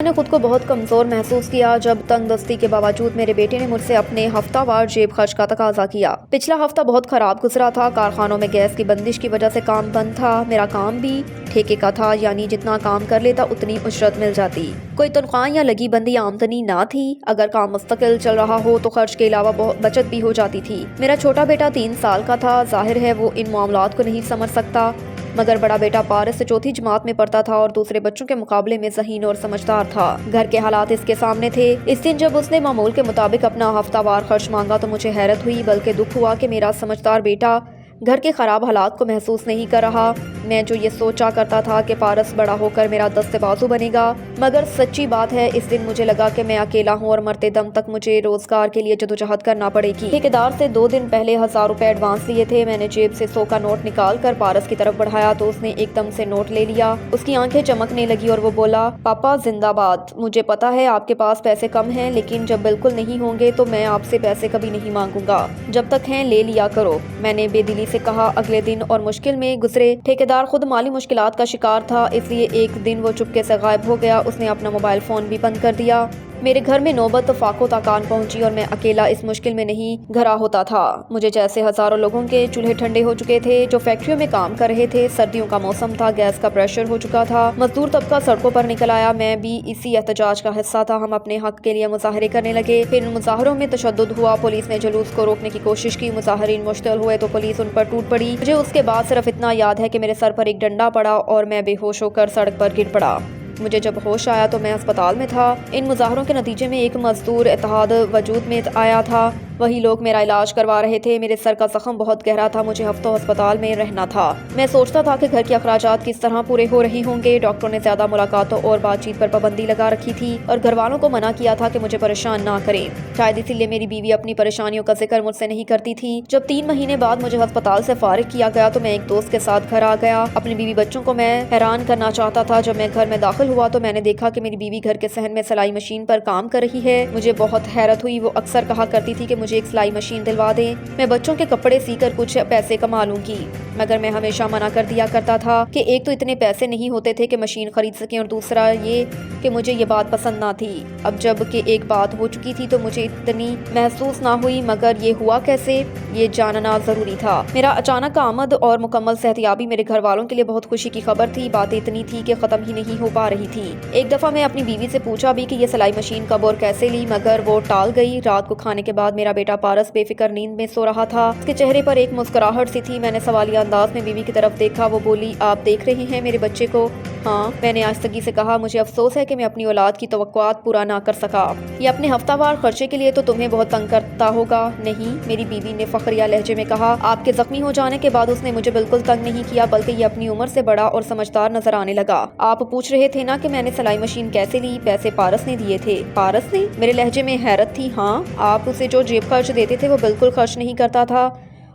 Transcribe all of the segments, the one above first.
میں نے خود کو بہت کمزور محسوس کیا جب تنگ دستی کے باوجود میرے بیٹے نے مجھ سے اپنے ہفتہ وار جیب خرچ کا تقاضا کیا۔ پچھلا ہفتہ بہت خراب گزرا تھا۔ کارخانوں میں گیس کی بندش کی وجہ سے کام بند تھا۔ میرا کام بھی ٹھیکے کا تھا، یعنی جتنا کام کر لیتا اتنی اجرت مل جاتی۔ کوئی تنخواہ یا لگی بندی آمدنی نہ تھی۔ اگر کام مستقل چل رہا ہو تو خرچ کے علاوہ بہت بچت بھی ہو جاتی تھی۔ میرا چھوٹا بیٹا 3 سال کا تھا۔ ظاہر ہے وہ ان معاملات کو نہیں سمجھ سکتا، مگر بڑا بیٹا پارس 4تھی جماعت میں پڑھتا تھا اور دوسرے بچوں کے مقابلے میں ذہین اور سمجھدار تھا۔ گھر کے حالات اس کے سامنے تھے۔ اس دن جب اس نے معمول کے مطابق اپنا ہفتہ وار خرچ مانگا تو مجھے حیرت ہوئی، بلکہ دکھ ہوا کہ میرا سمجھدار بیٹا گھر کے خراب حالات کو محسوس نہیں کر رہا۔ میں جو یہ سوچا کرتا تھا کہ پارس بڑا ہو کر میرا دست بازو بنے گا، مگر سچی بات ہے اس دن مجھے لگا کہ میں اکیلا ہوں اور مرتے دم تک مجھے روزگار کے لیے جدوجہد کرنا پڑے گی۔ ٹھیکیدار سے 2 دن پہلے 1000 روپے ایڈوانس لیے تھے۔ میں نے جیب سے 100 کا نوٹ نکال کر پارس کی طرف بڑھایا تو اس نے ایک دم سے نوٹ لے لیا۔ اس کی آنکھیں چمکنے لگی اور وہ بولا، پاپا زندہ باد، مجھے پتا ہے آپ کے پاس پیسے کم ہیں، لیکن جب بالکل نہیں ہوں گے تو میں آپ سے پیسے کبھی نہیں مانگوں گا، جب تک ہیں لے لیا کرو۔ میں نے بے دلی سے کہا۔ اگلے دن اور مشکل میں گزرے۔ ٹھیکیدار خود مالی مشکلات کا شکار تھا، اس لیے ایک دن وہ چپکے سے غائب ہو گیا۔ اس نے اپنا موبائل فون بھی بند کر دیا۔ میرے گھر میں نوبت فاقوں تک آن پہنچی اور میں اکیلا اس مشکل میں نہیں گھرا ہوتا تھا۔ مجھے جیسے ہزاروں لوگوں کے چولہے ٹھنڈے ہو چکے تھے جو فیکٹریوں میں کام کر رہے تھے۔ سردیوں کا موسم تھا، گیس کا پریشر ہو چکا تھا، مزدور طبقہ سڑکوں پر نکل آیا۔ میں بھی اسی احتجاج کا حصہ تھا۔ ہم اپنے حق کے لیے مظاہرے کرنے لگے۔ پھر ان مظاہروں میں تشدد ہوا، پولیس نے جلوس کو روکنے کی کوشش کی، مظاہرین مشتعل ہوئے تو پولیس ان پر ٹوٹ پڑی۔ مجھے اس کے بعد صرف اتنا یاد ہے کہ میرے سر پر ایک ڈنڈا پڑا اور میں بے ہوش ہو کر سڑک پر گر پڑا۔ مجھے جب ہوش آیا تو میں ہسپتال میں تھا۔ ان مظاہروں کے نتیجے میں ایک مزدور اتحاد وجود میں آیا تھا، وہی لوگ میرا علاج کروا رہے تھے۔ میرے سر کا زخم بہت گہرا تھا، مجھے ہفتوں ہسپتال میں رہنا تھا۔ میں سوچتا تھا کہ گھر کے اخراجات کس طرح پورے ہو رہے ہوں گے۔ ڈاکٹروں نے زیادہ ملاقاتوں اور بات چیت پر پابندی لگا رکھی تھی اور گھر والوں کو منع کیا تھا کہ مجھے پریشان نہ کریں۔ شاید اسی لیے میری بیوی اپنی پریشانیوں کا ذکر مجھ سے نہیں کرتی تھی۔ جب 3 مہینے بعد مجھے ہسپتال سے فارغ کیا گیا تو میں ایک دوست کے ساتھ گھر آ گیا۔ اپنی بیوی بچوں کو میں حیران کرنا چاہتا تھا۔ جب میں گھر میں داخل ہوا تو میں نے دیکھا کہ میری بیوی گھر کے صحن میں سلائی مشین پر کام کر رہی ہے۔ مجھے بہت حیرت ہوئی۔ وہ اکثر کہا کرتی تھی کہ مجھے ایک سلائی مشین دلوا دیں، میں بچوں کے کپڑے سی کر کچھ پیسے کما لوں گی، مگر میں ہمیشہ منع کر دیا کرتا تھا کہ ایک تو اتنے پیسے نہیں ہوتے تھے کہ مشین خرید سکیں، اور دوسرا یہ کہ مجھے یہ بات پسند نہ تھی۔ اب جب کہ ایک بات ہو چکی تھی تو مجھے اتنی محسوس نہ ہوئی، مگر یہ ہوا کیسے یہ جاننا ضروری تھا۔ میرا اچانک آمد اور مکمل صحتیابی میرے گھر والوں کے لیے بہت خوشی کی خبر تھی۔ بات اتنی تھی کہ ختم ہی نہیں ہو پا رہی تھی۔ ایک دفعہ میں اپنی بیوی سے پوچھا بھی کہ یہ سلائی مشین کب اور کیسے لی، مگر وہ ٹال گئی۔ رات کو کھانے کے بعد میرا بیٹا پارس بے فکر نیند میں سو رہا تھا، اس کے چہرے پر ایک مسکراہٹ سی تھی۔ میں نے سوالیہ انداز میں بیوی کی طرف دیکھا۔ وہ بولی، آپ دیکھ رہی ہیں میرے بچے کو؟ ہاں، میں نے آہستگی سے کہا۔ مجھے افسوس ہے کہ میں اپنی اولاد کی توقعات پورا نہ کر سکا۔ یہ اپنے ہفتہ وار خرچے کے لیے تو تمہیں بہت تنگ کرتا ہوگا۔ نہیں، میری بیوی نے فخریہ لہجے میں کہا۔ آپ کے زخمی ہو جانے کے بعد اس نے مجھے بالکل تنگ نہیں کیا، بلکہ یہ اپنی عمر سے بڑا اور سمجھدار نظر آنے لگا۔ آپ پوچھ رہے تھے نا کہ میں نے سلائی مشین کیسے لی؟ پیسے پارس نے دیے تھے۔ پارس نے؟ میرے لہجے میں حیرت تھی۔ ہاں، آپ اسے جو جیب خرچ دیتے تھے وہ بالکل خرچ نہیں کرتا تھا۔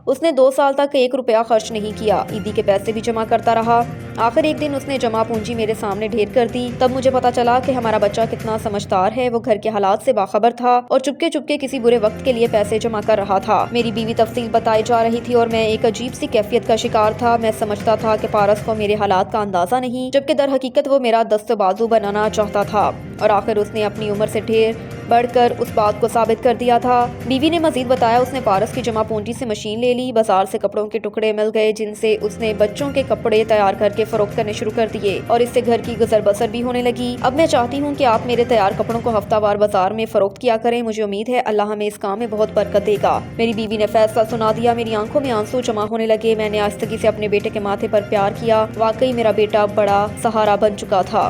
اس نے 2 سال تک 1 روپیہ خرچ نہیں کیا، عیدی کے پیسے بھی جمع کرتا رہا۔ آخر ایک دن اس نے جمع پونجی میرے سامنے ڈھیر کر دی۔ تب مجھے پتا چلا کہ ہمارا بچہ کتنا سمجھدار ہے۔ وہ گھر کے حالات سے باخبر تھا اور چپکے چپکے کسی برے وقت کے لیے پیسے جمع کر رہا تھا۔ میری بیوی تفصیل بتائی جا رہی تھی اور میں ایک عجیب سی کیفیت کا شکار تھا۔ میں سمجھتا تھا کہ پارس کو میرے حالات کا اندازہ نہیں، جبکہ در حقیقت وہ میرا دست بازو بنانا چاہتا تھا، اور آخر اس نے اپنی عمر سے ڈھیر بڑھ کر اس بات کو ثابت کر دیا تھا۔ بیوی نے مزید بتایا، اس نے پارس کی جمع پونجی سے مشین لے لی، بازار سے کپڑوں کے ٹکڑے مل گئے جن سے اس نے بچوں کے کپڑے تیار کر کے فروخت کرنے شروع کر دیے، اور اس سے گھر کی گزر بسر بھی ہونے لگی۔ اب میں چاہتی ہوں کہ آپ میرے تیار کپڑوں کو ہفتہ وار بازار میں فروخت کیا کریں۔ مجھے امید ہے اللہ ہمیں اس کام میں بہت برکت دے گا۔ میری بیوی نے فیصلہ سنا دیا۔ میری آنکھوں میں آنسو جمع ہونے لگے۔ میں نے آہستگی سے اپنے بیٹے کے ماتھے پر پیار کیا۔ واقعی میرا بیٹا بڑا سہارا بن چکا تھا۔